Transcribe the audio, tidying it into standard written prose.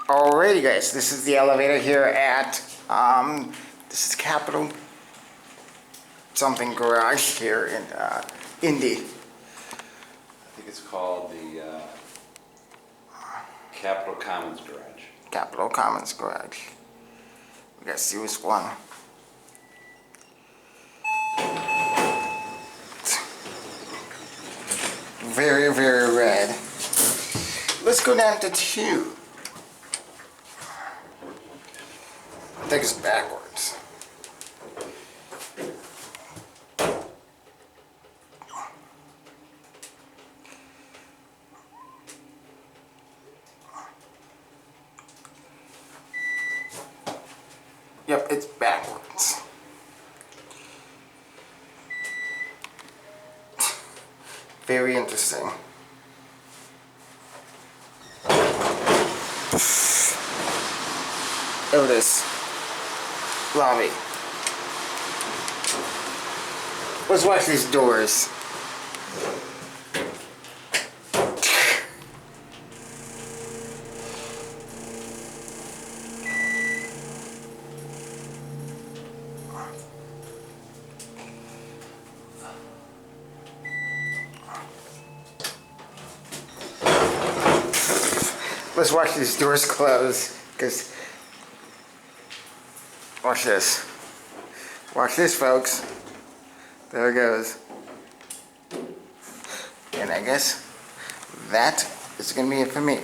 Alrighty guys, this is the elevator here at, this is Capitol something garage here in Indy. I think it's called the Capitol Commons Garage. Capitol Commons garage. We got Series 1. Very, very red. Let's go down to 2. I think it's backwards. Yep, it's backwards. Very interesting. Otis. Lobby. Let's watch these doors. Let's watch these doors close, because watch this. Watch this, folks. There it goes. And I guess that is going to be it for me.